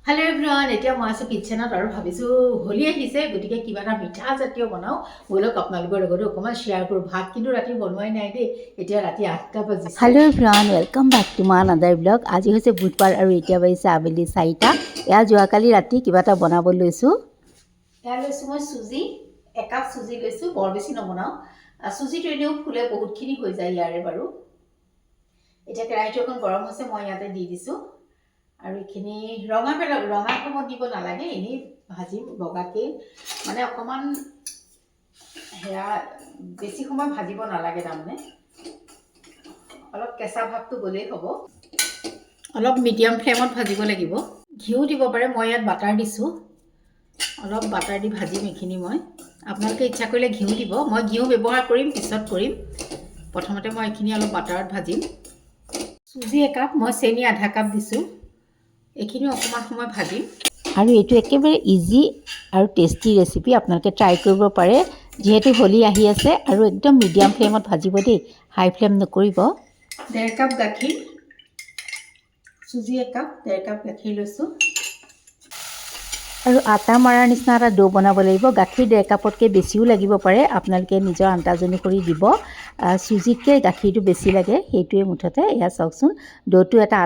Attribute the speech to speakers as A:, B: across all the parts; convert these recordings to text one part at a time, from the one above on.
A: hello everyone এতিয়া মই আছো কিচেনত আৰু ভাবিছো হোলি আহিছে গতিকে কিবা এটা মিঠা জাতীয় বনাও বলক আপোনালোকৰ লগত অকমান শেয়াৰ কৰো ভাত কিন্তু ৰাতি বনোৱাই নাই দেই এতিয়া ৰাতি 8টা বাজিছে
B: hello everyone welcome back to my another vlog আজি হৈছে বুধবাৰ আৰু এতিয়া বাজিছে আবেলি 4টা এয়া যোৱাকালি ৰাতি কিবা এটা বনাব লৈছো
A: এয়া লৈছো মই সুজি একাপ সুজি লৈছো বৰ বেছি নবনাও সুজিটো এনেও ফুলে বহুতখিনি হৈ যায় ইয়াৰে বাৰু এতিয়া কেৰাহীটো অকণ গৰম হৈছে মই ইয়াতে দি দিছো আৰু এখিনি ৰঙা সমত দিব নালাগে এনে ভাজি বগাকে মানে অকমান হেয়া বেছি সময় ভাজিব নালাগে তাৰমানে অলপ কেঁচা ভাবটো গলেই হ'ব অলপ মিডিয়াম ফ্লেমত ভাজিব লাগিব ঘিউ দিব পাৰে মই ইয়াত বাটাৰ দিছো অলপ বাটাৰ দি ভাজিম এখিনি মই আপোনালোকে ইচ্ছা কৰিলে ঘিউ দিব মই ঘিউ ব্যৱহাৰ কৰিম পিছত কৰিম প্ৰথমতে মই এখিনি অলপ বাটাৰত ভাজিম সুজি একাপ মই চেনি আধা কাপ দিছো এখিনি অকমান সময় ভাজিম
B: আৰু এটো একেবাৰে ইজি আৰু টেস্টি ৰেচিপি আপোনালোকে ট্ৰাই কৰিব পাৰে যেহেতু হোলি আহি আছে আৰু একদম মিডিয়াম ফ্লেমত ভাজিব দেই হাই ফ্লেম নকৰিব
A: 1.5 কাপ গাখীৰ সুজি একাপ 1.5 কাপ গাখীৰ লৈছো
B: আৰু আটা মাৰাৰ নিচিনা এটা ডো বনাব লাগিব গাখীৰ 1.5 কাপতকৈ বেছিও লাগিব পাৰে আপোনালোকে নিজৰ আন্দাজ অনুসৰি দিব সুজিতকৈ গাখীৰটো বেছি লাগে সেইটোৱে মুঠতে এয়া চাওকচোন ডোটো এটা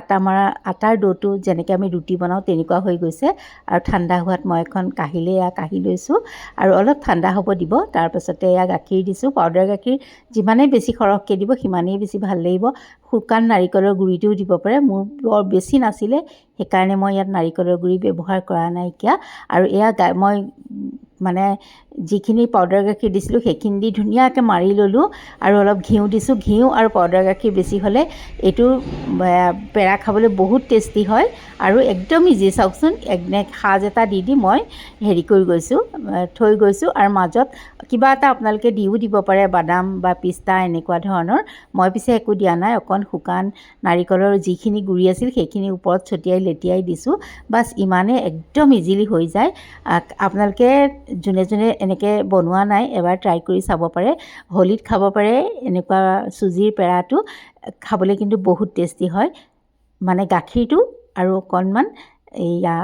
B: আটাৰ ডোটো যেনেকৈ আমি ৰুটি বনাওঁ তেনেকুৱা হৈ গৈছে আৰু ঠাণ্ডা হোৱাত মই এখন কাহিলে এয়া কাহি লৈছোঁ আৰু অলপ ঠাণ্ডা হ'ব দিব তাৰপাছতে এয়া গাখীৰ দিছোঁ পাউডাৰ গাখীৰ যিমানেই বেছি সৰহকৈ দিব সিমানেই বেছি ভাল লাগিব শুকান নাৰিকলৰ গুড়িটোও দিব পাৰে মোৰ বৰ বেছি নাছিলে সেইকাৰণে মই ইয়াত নাৰিকলৰ গুড়ি ব্যৱহাৰ কৰা নাই কিয়া আৰু এয়া মই মানে যিখিনি পাউডাৰ গাখীৰ দিছিলোঁ সেইখিনি দি ধুনীয়াকৈ মাৰি ল'লোঁ আৰু অলপ ঘিউ দিছোঁ ঘিউ আৰু পাউডাৰ গাখীৰ বেছি হ'লে এইটো পেৰা খাবলৈ বহুত টেষ্টি হয় আৰু একদম ইজি চাওকচোন সাজ এটা দি মই হেৰি কৰি গৈছোঁ থৈ গৈছোঁ আৰু মাজত কিবা এটা আপোনালোকে দিও দিব পাৰে বাদাম বা পিস্তা এনেকুৱা ধৰণৰ মই পিছে একো দিয়া নাই অকণ শুকান নাৰিকলৰ যিখিনি গুড়ি আছিল সেইখিনি ওপৰত ছটিয়াই লেটিয়াই দিছোঁ বাস ইমানে একদম ইজিলি হৈ যায় আপোনালোকে যোনে যোনে এনেকৈ বনোৱা নাই এবাৰ ট্ৰাই কৰি চাব পাৰে হোলিত খাব পাৰে এনেকুৱা সুজিৰ পেৰাটো খাবলৈ কিন্তু বহুত টেষ্টি হয় মানে গাখীৰটো আৰু অকণমান এয়া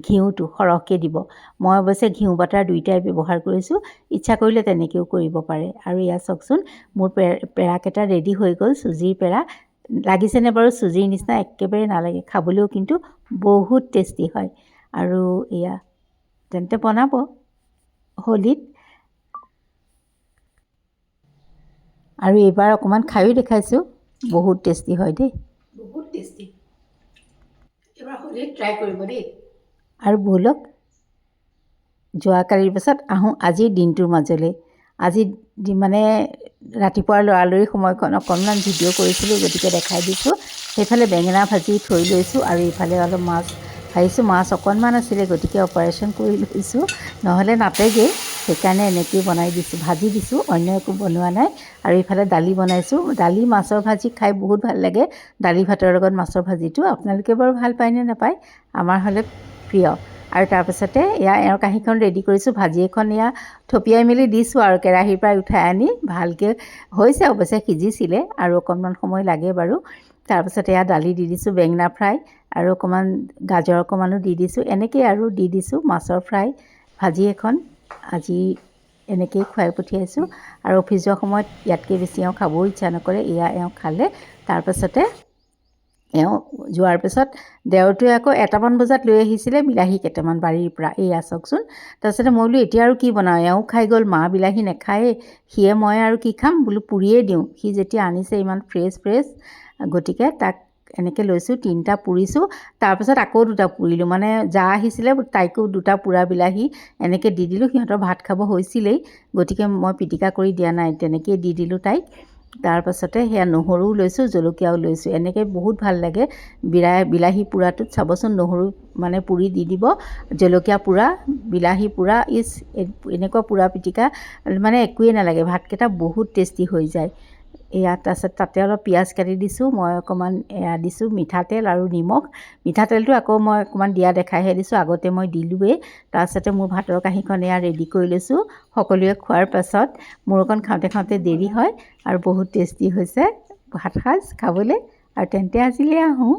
B: ঘিউটো সৰহকৈ দিব মই অৱশ্যে ঘিউ বাটাৰ দুইটাই ব্যৱহাৰ কৰিছোঁ ইচ্ছা কৰিলে তেনেকৈও কৰিব পাৰে আৰু এয়া চাওকচোন মোৰ পেৰাকেইটা ৰেডি হৈ গ'ল সুজিৰ পেৰা লাগিছেনে বাৰু সুজিৰ নিচিনা একেবাৰে নালাগে খাবলৈও কিন্তু বহুত টেষ্টি হয় আৰু এয়া তেন্তে বনাব হোলিত আৰু এইবাৰ অকণমান খায়ো দেখাইছোঁ বহুত টেষ্টি হয় দেই
A: বহুত টেষ্টি এবাৰ হোলিত ট্ৰাই কৰিব দেই
B: আৰু ব'লক যোৱাকালিৰ পাছত আহোঁ আজিৰ দিনটোৰ মাজলৈ আজি মানে ৰাতিপুৱাৰ লৰালৰি সময়খন অকণমান ভিডিঅ' কৰিছিলোঁ গতিকে দেখাই দিছোঁ সেইফালে বেঙেনা ভাজি থৈ লৈছোঁ আৰু এইফালে অলপ মাছ ভাজিছোঁ মাছ অকণমান আছিলে গতিকে অপাৰেশ্যন কৰি লৈছোঁ নহ'লে নাটেগৈ সেইকাৰণে এনেকৈয়ে বনাই দিছোঁ ভাজি দিছোঁ অন্য একো বনোৱা নাই আৰু এইফালে দালি বনাইছোঁ দালি মাছৰ ভাজি খাই বহুত ভাল লাগে দালি ভাতৰ লগত মাছৰ ভাজিটো আপোনালোকে বাৰু ভাল পায়নে নাপায় আমাৰ হ'লে প্ৰিয় আৰু তাৰপাছতে এওঁৰ কাঁহীখন ৰেডি কৰিছোঁ ভাজি এখন থপিয়াই মেলি দিছোঁ আৰু কেৰাহীৰ পৰা উঠাই আনি ভালকৈ হৈছে অৱশ্যে সিজিছিলে আৰু অকণমান সময় লাগে বাৰু তাৰপাছতে দালি দি দিছোঁ বেঙেনা ফ্ৰাই আৰু অকণমান গাজৰ অকণমানো দি দিছোঁ এনেকৈ আৰু দি দিছোঁ মাছৰ ফ্ৰাই ভাজি এখন আজি এনেকৈয়ে খুৱাই পঠিয়াইছোঁ আৰু অফিচ যোৱাৰ সময়ত ইয়াতকৈ বেছি খাবও ইচ্ছা নকৰে এওঁ খালে তাৰপাছতে যোৱাৰ পিছত দেওৰটোৱে আকৌ 1টামান বজাত লৈ আহিছিলে বিলাহী কেইটামান বাৰীৰ পৰা এয়া চাওকচোন তাৰপিছতে মই বোলো এতিয়া আৰু কি বনাওঁ এওঁ খাই গ'ল মা বিলাহী নাখায়েই সিয়ে মই আৰু কি খাম বোলো পুৰিয়ে দিওঁ সি যেতিয়া আনিছে ইমান ফ্ৰেছ গতিকে তাক এনেকৈ লৈছোঁ 3টা পুৰিছোঁ তাৰপিছত আকৌ 2টা পুৰিলোঁ মানে যা আহিছিলে তাইকো 2টা পুৰা বিলাহী এনেকৈ দি দিলোঁ সিহঁতৰ ভাত খাব হৈছিলেই গতিকে মই পিটিকা কৰি দিয়া নাই তেনেকৈয়ে দি দিলোঁ তাইক তাৰপাছতে সেয়া নহৰুও লৈছোঁ জলকীয়াও লৈছোঁ এনেকৈ বহুত ভাল লাগে বিলাহী পোৰাটোত চাবচোন নহৰু মানে পুৰি দি দিব জলকীয়া পোৰা বিলাহী পোৰা এনেকুৱা পোৰা পিটিকা মানে একোৱেই নালাগে ভাতকেইটা বহুত টেষ্টি হৈ যায় এয়া তাৰপিছত তাতে অলপ পিঁয়াজ কাটি দিছোঁ মই অকণমান দিছোঁ মিঠাতেল আৰু নিমখ মিঠাতেলটো আকৌ মই অকণমান দিয়া দেখাইহে দিছোঁ আগতে মই দিলোঁৱেই তাৰপিছতে মোৰ ভাতৰ কাঁহীখন ৰেডি কৰি লৈছোঁ সকলোৱে খোৱাৰ পাছত মোৰ অকণ খাওঁতে দেৰি হয় আৰু বহুত টেষ্টি হৈছে ভাত সাজ খাবলৈ আৰু তেন্তে আজিলৈ আহোঁ